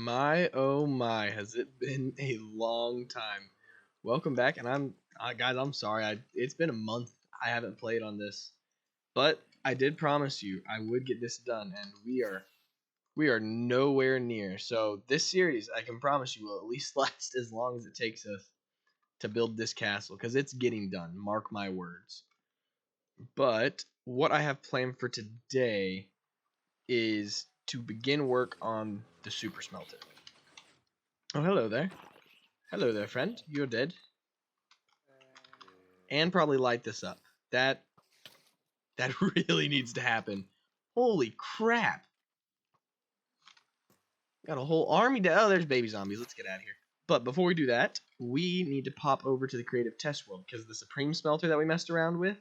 My oh my, has it been a long time. Welcome back, and guys, I'm sorry. It's been a month I haven't played on this, but I did promise you I would get this done, and we are nowhere near. So this series, I can promise you, will at least last as long as it takes us to build this castle, because it's getting done. Mark my words. But what I have planned for today is to begin work on the super smelter. Oh, hello there. Hello there, friend. You're dead. And probably light this up. That really needs to happen. Holy crap. Got a whole army down. Oh, there's baby zombies. Let's get out of here. But before we do that, we need to pop over to the creative test world, because the supreme smelter that we messed around with,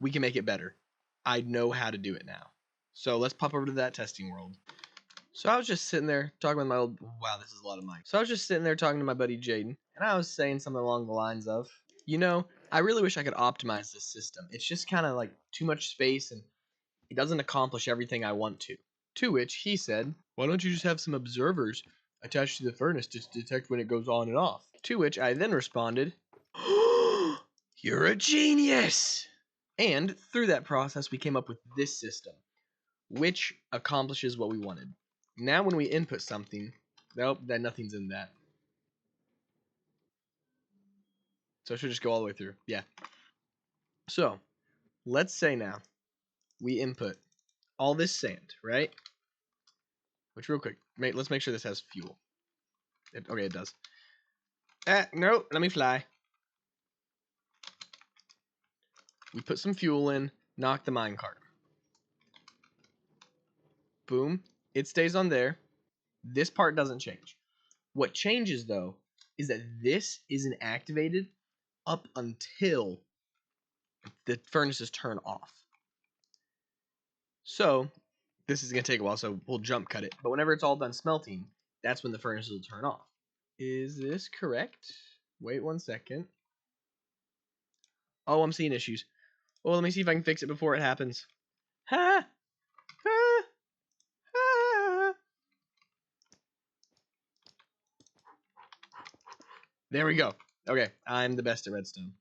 we can make it better. I know how to do it now. So let's pop over to that testing world. So I was just sitting there talking with my old... Wow, this is a lot of mic. So I was just sitting there talking to my buddy Jaden, and I was saying something along the lines of, I really wish I could optimize this system. It's just kind of like too much space, and it doesn't accomplish everything I want to. To which he said, why don't you just have some observers attached to the furnace to detect when it goes on and off? To which I then responded, you're a genius! And through that process, we came up with this system, which accomplishes what we wanted. Now when we input something, nope, then nothing's in that. So it should just go all the way through. Yeah. So, let's say now we input all this sand, right? Which, real quick, let's make sure this has fuel. Okay, it does. No, let me fly. We put some fuel in, knock the minecart. Boom. It stays on there. This part doesn't change. What changes, though, is that this isn't activated up until the furnaces turn off. So, this is going to take a while, so we'll jump cut it. But whenever it's all done smelting, that's when the furnaces will turn off. Is this correct? Wait 1 second. Oh, I'm seeing issues. Oh, let me see if I can fix it before it happens. Ha! Ha! Ha! There we go. Okay, I'm the best at redstone.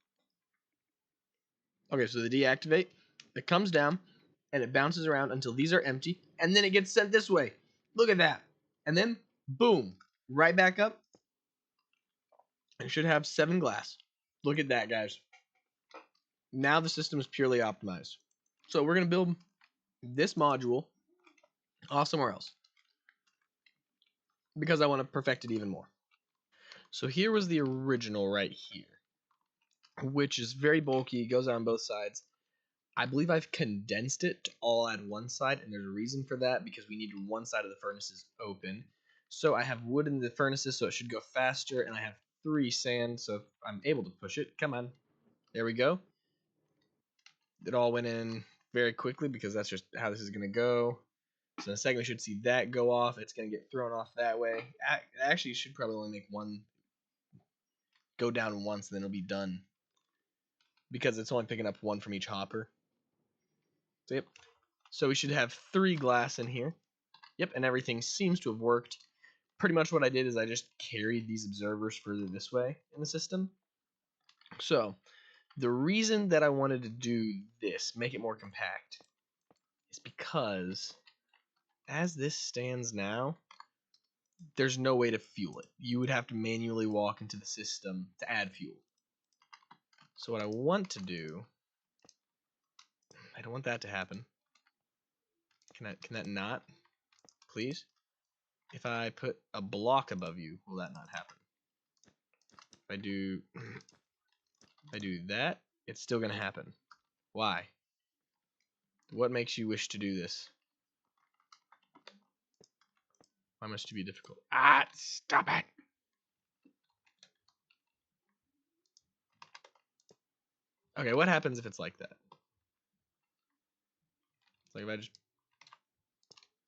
Okay, so the deactivate, it comes down, and it bounces around until these are empty, and then it gets sent this way. Look at that. And then, boom, right back up. It should have 7 glass. Look at that, guys. Now the system is purely optimized. So we're going to build this module off somewhere else, because I want to perfect it even more. So here was the original right here, which is very bulky, goes on both sides. I believe I've condensed it to all add one side, and there's a reason for that, because we need one side of the furnaces open. So I have wood in the furnaces, so it should go faster, and I have 3 sand, so I'm able to push it. Come on. There we go. It all went in very quickly, because that's just how this is going to go. So in a second, we should see that go off. It's going to get thrown off that way. Actually, you should probably only make one go down once, and then it'll be done, because it's only picking up 1 from each hopper. So, yep. So we should have 3 glass in here. Yep, and everything seems to have worked. Pretty much what I did is I just carried these observers further this way in the system. So, the reason that I wanted to do this, make it more compact, is because as this stands now, there's no way to fuel it. You would have to manually walk into the system to add fuel. So what I want to do, I don't want that to happen. Can that not, please? If I put a block above you, will that not happen? If I do that, it's still gonna happen. Why? What makes you wish to do this? Why must it be difficult? Ah, stop it! Okay, what happens if it's like that? It's like if I just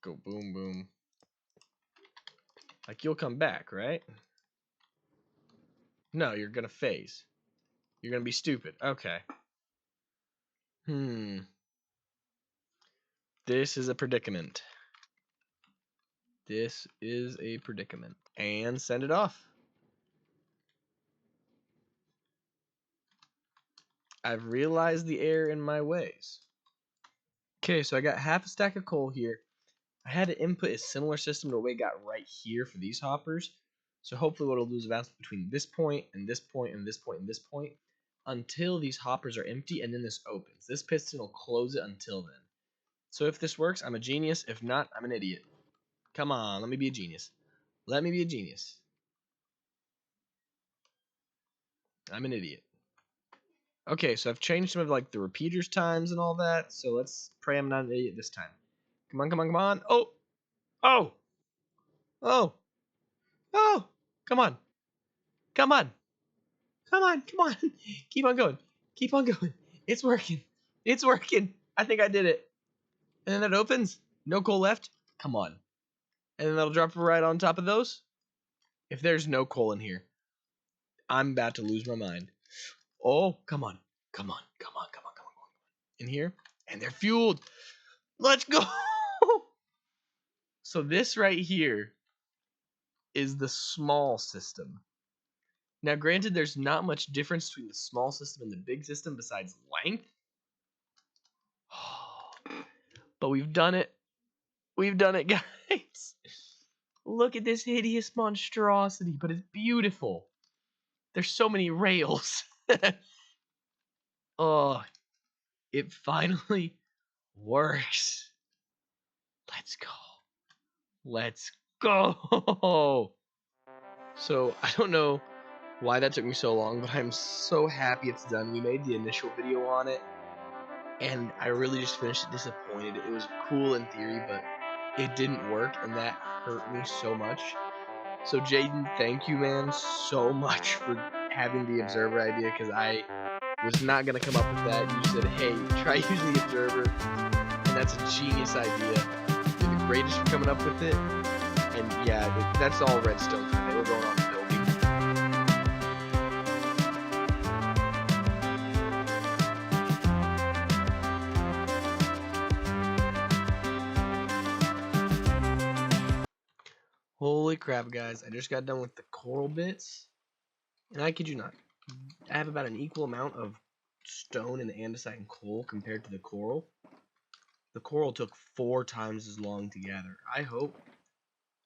go boom, boom. Like, you'll come back, right? No, you're gonna phase. You're gonna be stupid. Okay. This is a predicament. This is a predicament. And send it off. I've realized the error in my ways. Okay, so I got half a stack of coal here. I had to input a similar system to what we got right here for these hoppers. So hopefully what it'll do is bounce between this point and this point and this point and this point until these hoppers are empty, and then this opens. This piston will close it until then. So if this works, I'm a genius. If not, I'm an idiot. Come on, let me be a genius. Let me be a genius. I'm an idiot. Okay, so I've changed some of like the repeaters times and all that. So let's pray I'm not an idiot this time. Come on, come on, come on. Oh! Oh! Oh! Oh! Come on. Come on. Come on, come on. Keep on going. Keep on going. It's working. It's working. I think I did it. And then it opens. No coal left. Come on. And then that'll drop right on top of those. If there's no coal in here, I'm about to lose my mind. Oh, come on. Come on. Come on. Come on. Come on. Come on. In here. And they're fueled. Let's go. So this right here is the small system. Now, granted, there's not much difference between the small system and the big system besides length. But we've done it. We've done it, guys. Look at this hideous monstrosity, but it's beautiful. There's so many rails. Oh, it finally works. Let's go. Let's go. So, I don't know why that took me so long, but I'm so happy it's done. We made the initial video on it, and I really just finished it disappointed. It was cool in theory, but it didn't work, and that hurt me so much. So Jaden, thank you, man, so much for having the observer idea, because I was not going to come up with that. You said, hey, try using the observer, and that's a genius idea. You're the greatest for coming up with it. And yeah, that's all redstone time. They were going on building. Holy crap, guys. I just got done with the coral bits. And I kid you not, I have about an equal amount of stone and andesite and coal compared to the coral. The coral took 4 times as long to gather.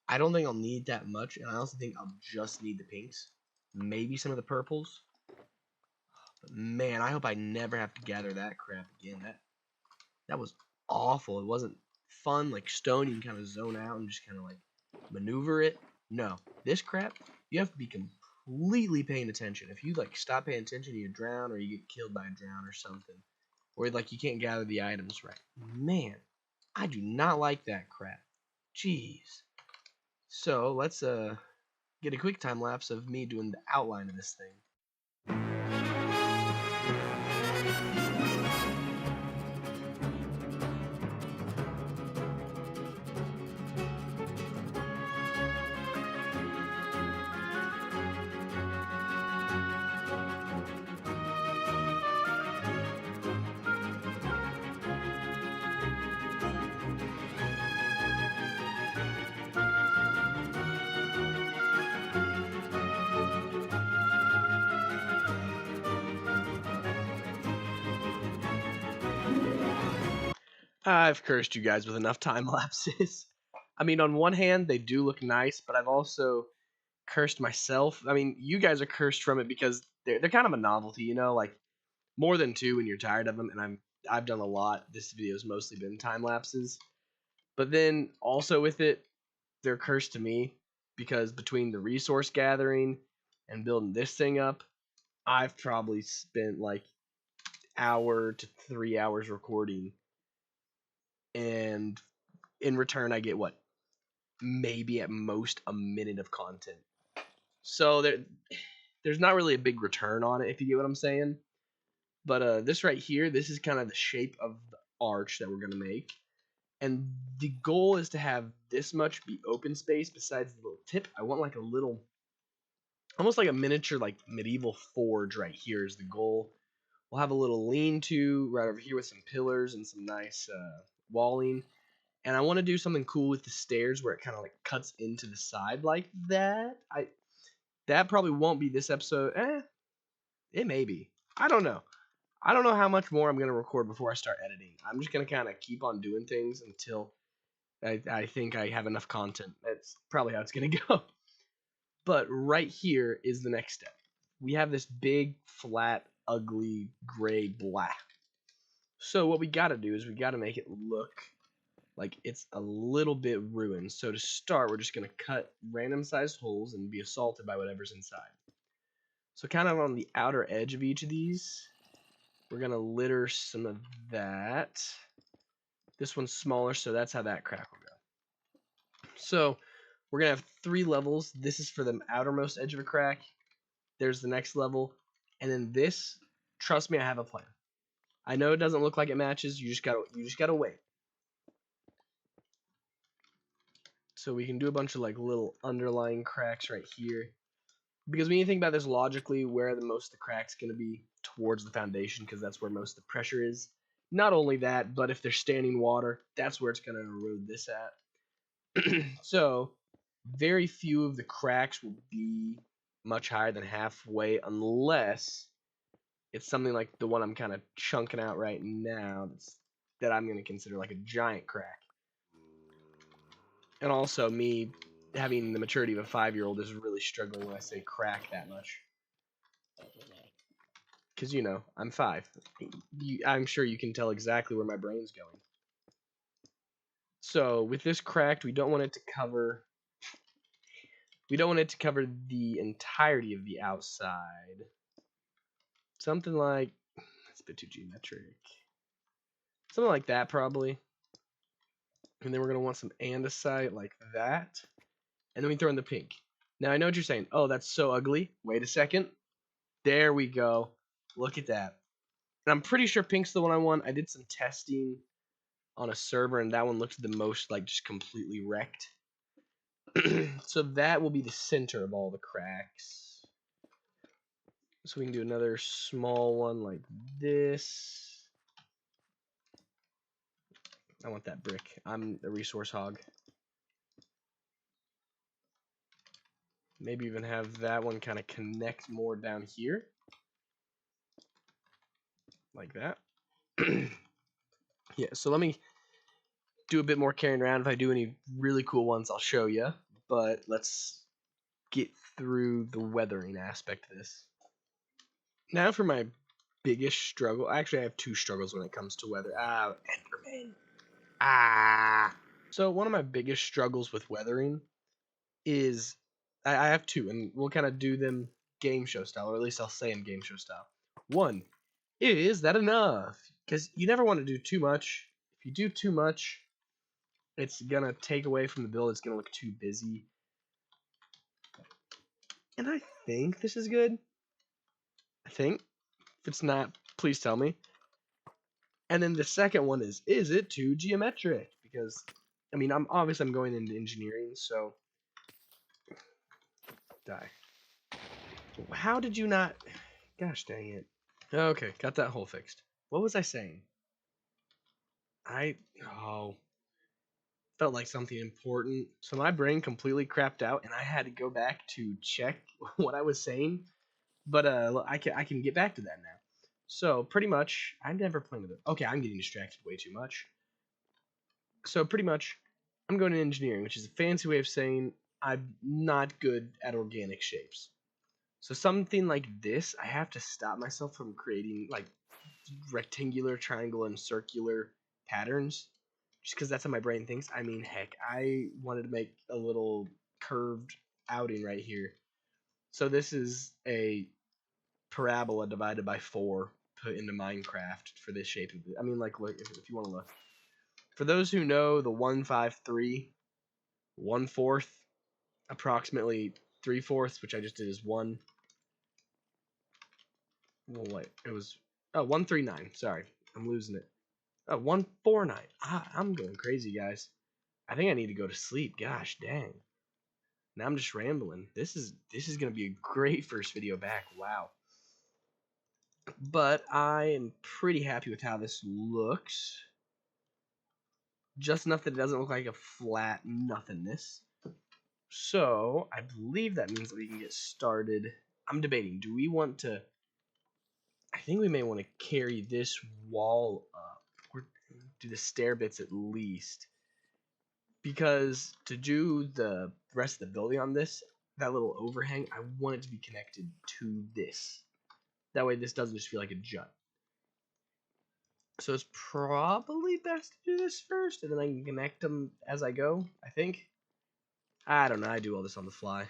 I don't think I'll need that much, and I also think I'll just need the pinks. Maybe some of the purples. But man, I hope I never have to gather that crap again. That was awful. It wasn't fun. Like stone, you can kind of zone out and just kind of like maneuver it. No, this crap, you have to be completely paying attention. If you like stop paying attention, you drown or you get killed by a drown or something. Or like you can't gather the items right. Man, I do not like that crap. Jeez. So let's get a quick time lapse of me doing the outline of this thing. I've cursed you guys with enough time lapses. I mean, on one hand, they do look nice, but I've also cursed myself. I mean, you guys are cursed from it because they're kind of a novelty, you know, like more than 2 when you're tired of them. And I've done a lot. This video's mostly been time lapses, but then also with it, they're cursed to me because between the resource gathering and building this thing up, I've probably spent like hour to 3 hours recording, and in return I get what, maybe at most a minute of content. So there's not really a big return on it, if you get what I'm saying. But this right here, this is kind of the shape of the arch that we're gonna make, and the goal is to have this much be open space besides the little tip. I want like a little, almost like a miniature like medieval forge right here is the goal. We'll have a little lean-to right over here with some pillars and some nice walling. And I want to do something cool with the stairs where it kind of like cuts into the side like that. That probably won't be this episode. It may be. I don't know. I don't know how much more I'm gonna record before I start editing. I'm just gonna kind of keep on doing things until I think I have enough content. That's probably how it's gonna go. But right here is the next step. We have this big, flat, ugly, gray black. So what we gotta do is we gotta make it look like it's a little bit ruined. So to start, we're just gonna cut random sized holes and be assaulted by whatever's inside. So kind of on the outer edge of each of these, we're gonna litter some of that. This one's smaller, so that's how that crack will go. So we're gonna have 3 levels. This is for the outermost edge of a crack. There's the next level, and then this. Trust me, I have a plan. I know it doesn't look like it matches. You just gotta wait. So we can do a bunch of like little underlying cracks right here. Because when you think about this logically, where the most of the crack's going to be towards the foundation, because that's where most of the pressure is. Not only that, but if there's standing water, that's where it's going to erode this at. So very few of the cracks will be much higher than halfway, unless it's something like the one I'm kind of chunking out right now that I'm going to consider like a giant crack. And also, me having the maturity of a 5-year-old is really struggling when I say crack that much. Because, you know, I'm 5. I'm sure you can tell exactly where my brain's going. So, with this cracked, we don't want it to cover the entirety of the outside. Something like, that's a bit too geometric. Something like that, probably. And then we're going to want some andesite like that. And then we throw in the pink. Now, I know what you're saying. Oh, that's so ugly. Wait a second. There we go. Look at that. And I'm pretty sure pink's the one I want. I did some testing on a server, and that one looked the most like just completely wrecked. So that will be the center of all the cracks. So we can do another small one like this. I want that brick. I'm a resource hog. Maybe even have that one kind of connect more down here. Like that. Yeah, so let me do a bit more carrying around. If I do any really cool ones, I'll show you. But let's get through the weathering aspect of this. Now for my biggest struggle. Actually, I have 2 struggles when it comes to weather. Enderman. So one of my biggest struggles with weathering is I have 2, and we'll kind of do them game show style, or at least I'll say them game show style. 1, is that enough? Because you never want to do too much. If you do too much, it's gonna take away from the build. It's gonna look too busy. And I think this is good. I think. If it's not, please tell me. And then the second one is it too geometric? Because, I mean, I'm going into engineering, so die. How did you not? Gosh dang it. Okay, got that hole fixed. What was I saying? Felt like something important. So my brain completely crapped out, and I had to go back to check what I was saying. But I can get back to that now. So pretty much, I never planned with it. Okay, I'm getting distracted way too much. So pretty much, I'm going to engineering, which is a fancy way of saying I'm not good at organic shapes. So something like this, I have to stop myself from creating like rectangular, triangle, and circular patterns, just because that's how my brain thinks. I mean, heck, I wanted to make a little curved outing right here. So this is a parabola divided by 4 put into Minecraft for this shape of it. I mean, like, look, if you want to look. For those who know the 153, 1/4, approximately 3/4, which I just did is 1. Well, wait, it was 139. Sorry, I'm losing it. 149. I'm going crazy, guys. I think I need to go to sleep. Gosh dang. Now I'm just rambling. This is gonna be a great first video back. Wow. But I am pretty happy with how this looks. just enough that it doesn't look like a flat nothingness. So I believe that means that we can get started. I'm debating, do we want to, I think we may want to carry this wall up, or do the stair bits at least, because to do the rest of the building on this, that little overhang, I want it to be connected to this. That way this doesn't just feel like a jut. So it's probably best to do this first, and then I can connect them as I go, I think. I don't know, I do all this on the fly.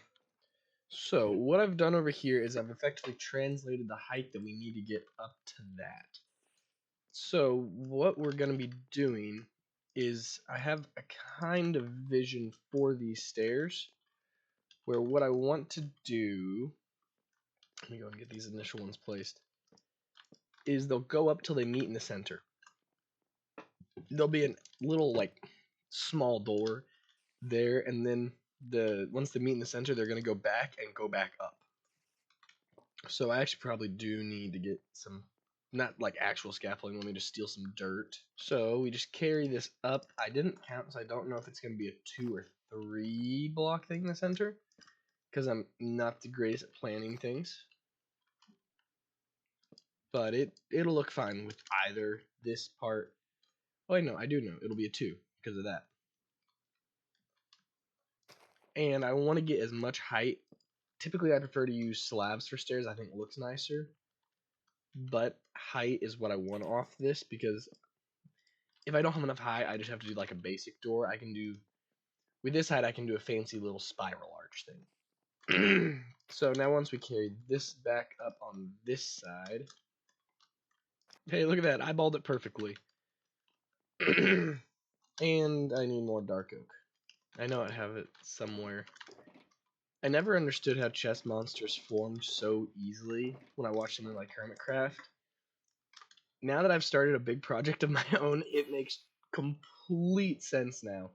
So what I've done over here is I've effectively translated the height that we need to get up to that. So what we're going to be doing is I have a kind of vision for these stairs where what I want to do, let me go and get these initial ones placed, is they'll go up till they meet in the center. There'll be a little like small door there, and then once they meet in the center, they're going to go back and go back up. So I actually probably do need to get some, not like actual scaffolding, let me just steal some dirt. So we just carry this up. I didn't count, so I don't know if it's going to be a 2 or 3 block thing in the center, because I'm not the greatest at planning things. But it'll look fine with either this part. Oh, wait, no, I do know. It'll be a 2 because of that. And I want to get as much height. Typically, I prefer to use slabs for stairs. I think it looks nicer. But height is what I want off this, because if I don't have enough height, I just have to do like a basic door. I can do, with this height, I can do a fancy little spiral arch thing. So now once we carry this back up on this side, hey, look at that, I balled it perfectly. And I need more dark oak. I know I have it somewhere. I never understood how chest monsters formed so easily when I watched something like Nerdcraft. Now that I've started a big project of my own, it makes complete sense now.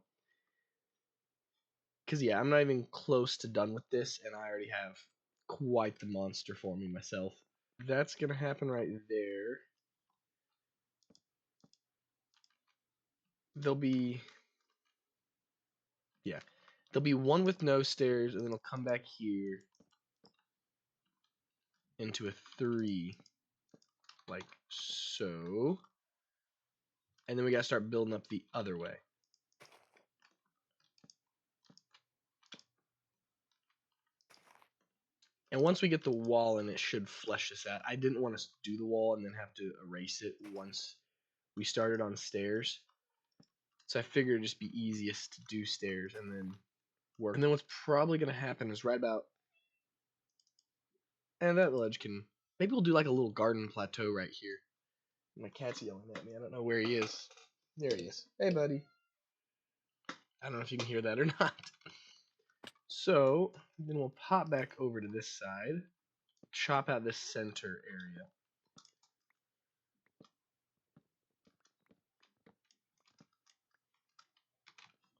Because, yeah, I'm not even close to done with this, and I already have quite the monster forming myself. That's going to happen right there. There'll be, yeah, there'll be one with no stairs, and then it'll come back here into a 3, like so. And then we got to start building up the other way. And once we get the wall in, it should flesh this out. I didn't want to do the wall and then have to erase it once we started on stairs. So I figured it'd just be easiest to do stairs and then work. And then what's probably going to happen is right about... And that ledge can... Maybe we'll do like a little garden plateau right here. My cat's yelling at me. I don't know where he is. There he is. Hey, buddy. I don't know if you can hear that or not. So then we'll pop back over to this side. Chop out this center area.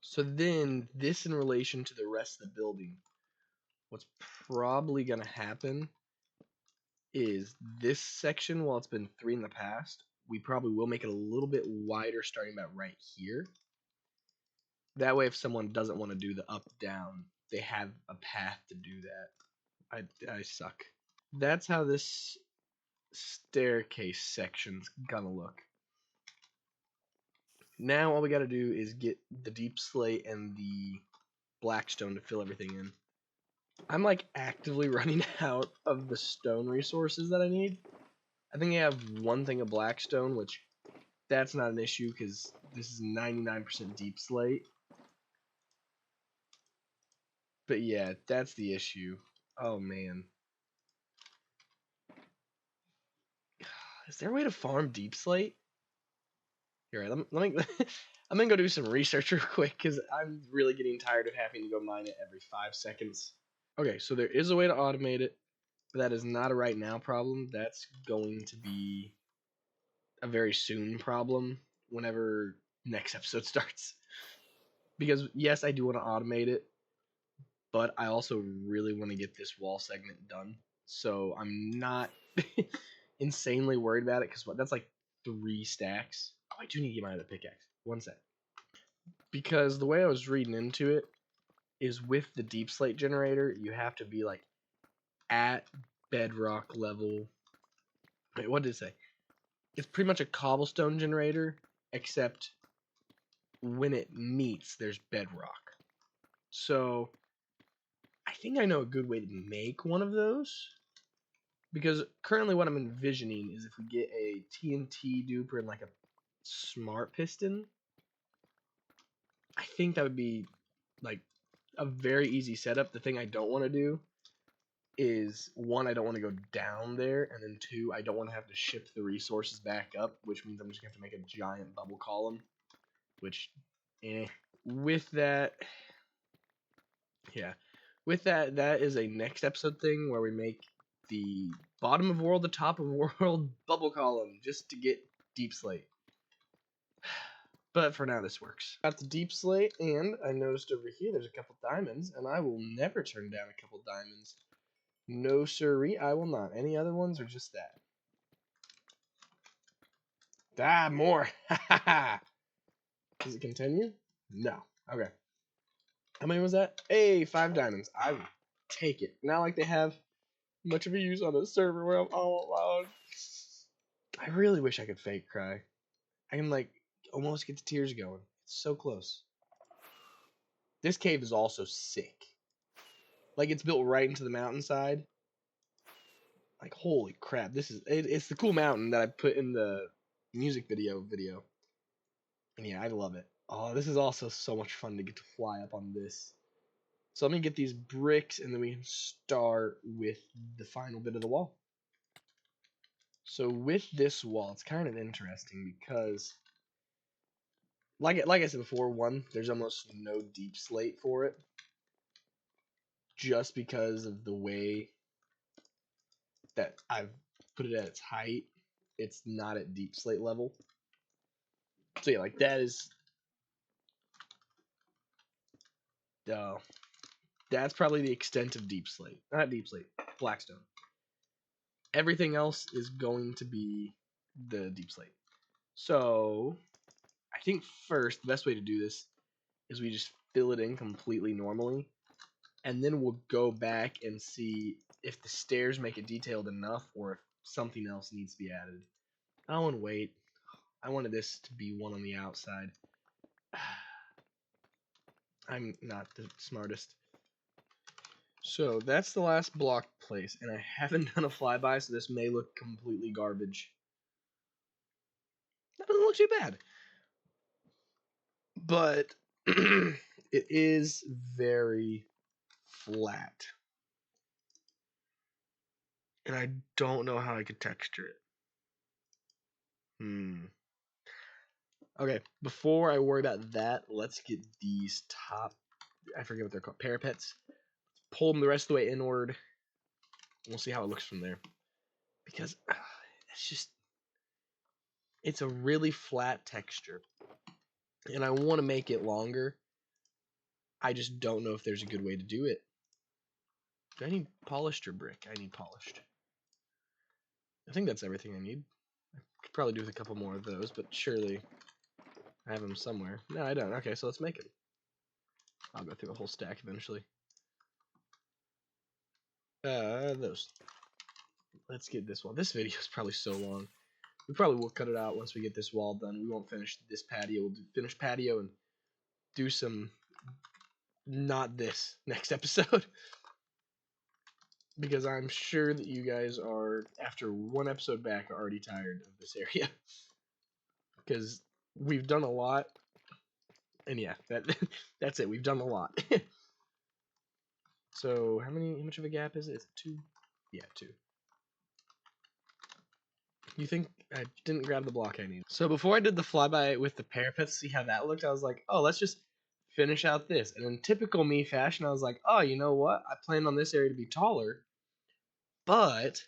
So then, this in relation to the rest of the building, what's probably going to happen is this section, while it's been 3 in the past, we probably will make it a little bit wider starting about right here. That way, if someone doesn't want to do the up-down, they have a path to do that. I suck. That's how this staircase section's gonna look. Now all we gotta do is get the deep slate and the blackstone to fill everything in. I'm like actively running out of the stone resources that I need. I think I have 1 thing of blackstone, which that's not an issue because this is 99% deep slate. But yeah, that's the issue. Oh man. Is there a way to farm deep slate? Here, let me I'm gonna go do some research real quick because I'm really getting tired of having to go mine it every 5 seconds. Okay, so there is a way to automate it, but that is not a right now problem. That's going to be a very soon problem whenever next episode starts. Because yes, I do want to automate it, but I also really want to get this wall segment done. So I'm not insanely worried about it because that's like 3 stacks. Oh, I do need to get my other pickaxe. 1 sec. because the way I was reading into it is with the deep slate generator, you have to be like at bedrock level. Wait, what did it say? It's pretty much a cobblestone generator, except when it meets, there's bedrock. So I think I know a good way to make one of those. Because currently what I'm envisioning is if we get a TNT duper and like a smart piston, I think that would be like a very easy setup. The thing I don't want to do is, one, I don't want to go down there, and then two, I don't want to have to ship the resources back up, which means I'm just going to have to make a giant bubble column, which, with that, yeah, with that, that is a next episode thing where we make the bottom of world, the top of world bubble column just to get deep slate. But for now, this works. Got the deep slate, and I noticed over here there's a couple diamonds, and I will never turn down a couple diamonds. No siree, I will not. Any other ones or just that? Ah, more. Does it continue? No. Okay. How many was that? Hey, 5 diamonds. I will take it. Not like they have much of a use on a server where I'm all alone. I really wish I could fake cry. I can like almost get the tears going. It's so close. This cave is also sick. Like it's built right into the mountainside. Like holy crap, this is it's the cool mountain that I put in the music video. And yeah, I love it. Oh, this is also so much fun to get to fly up on this. So let me get these bricks and then we can start with the final bit of the wall. So with this wall, it's kind of interesting because like I said before, one, there's almost no deep slate for it. Just because of the way that I've put it at its height, it's not at deep slate level. So yeah, like that is that's probably the extent of deep slate. Not deep slate, blackstone. Everything else is going to be the deep slate. So I think first the best way to do this is we just fill it in completely normally, and then we'll go back and see if the stairs make it detailed enough or if something else needs to be added. I don't want to wait. I wanted this to be one on the outside. I'm not the smartest. So that's the last block place, and I haven't done a flyby, so this may look completely garbage. That doesn't look too bad. But it is very flat. And I don't know how I could texture it. Okay, before I worry about that, let's get these top, I forget what they're called, parapets. Pull them the rest of the way inward. We'll see how it looks from there. Because it's just, it's a really flat texture. And I want to make it longer. I just don't know if there's a good way to do it. Do I need polished or brick? I need polished. I think that's everything I need. I could probably do with a couple more of those, but surely I have them somewhere. No, I don't. Okay, so let's make it. I'll go through the whole stack eventually. Those. Let's get this one. This video is probably so long. We probably will cut it out once we get this wall done. We won't finish this patio. We'll finish patio and do some not this next episode. Because I'm sure that you guys are, after one episode back, are already tired of this area. Because we've done a lot. And yeah, that's it. We've done a lot. So how much of a gap is it? Is it 2? Yeah, 2. You think I didn't grab the block I need. So before I did the flyby with the parapets, see how that looked, I was like, oh, let's just finish out this. And in typical me fashion, I was like, oh, you know what? I planned on this area to be taller, but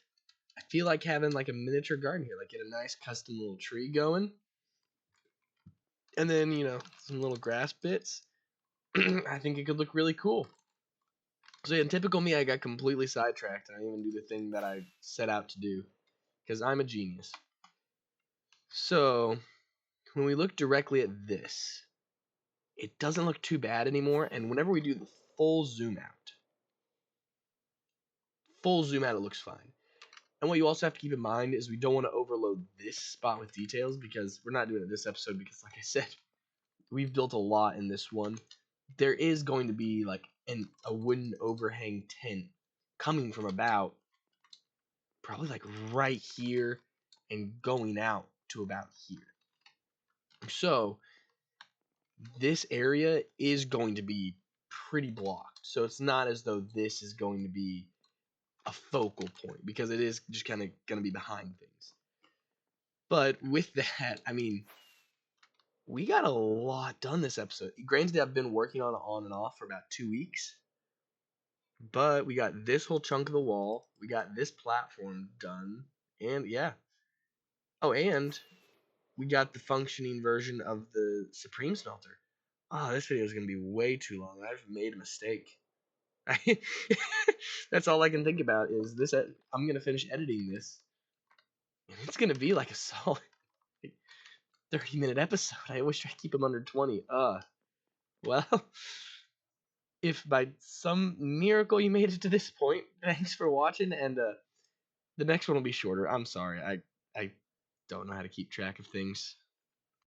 I feel like having like a miniature garden here, like get a nice custom little tree going. And then, you know, some little grass bits. I think it could look really cool. So in typical me, I got completely sidetracked. And I didn't even do the thing that I set out to do. Because I'm a genius. So, when we look directly at this, it doesn't look too bad anymore. And whenever we do the full zoom out, it looks fine. And what you also have to keep in mind is we don't want to overload this spot with details, because we're not doing it this episode, because like I said, we've built a lot in this one. There is going to be like a wooden overhang tent coming from about probably like right here and going out to about here. So this area is going to be pretty blocked. So it's not as though this is going to be a focal point, because it is just kind of going to be behind things. But with that, I mean, we got a lot done this episode. Granted, I've been working on and off for about 2 weeks, but we got this whole chunk of the wall. We got this platform done, and yeah. Oh, and we got the functioning version of the Supreme Smelter. Oh, this video is going to be way too long. I've made a mistake. That's all I can think about is this. I'm going to finish editing this, and it's going to be like a solid 30-minute episode. I wish I could keep them under 20. Well, if by some miracle you made it to this point, thanks for watching, and the next one will be shorter. I'm sorry. I don't know how to keep track of things.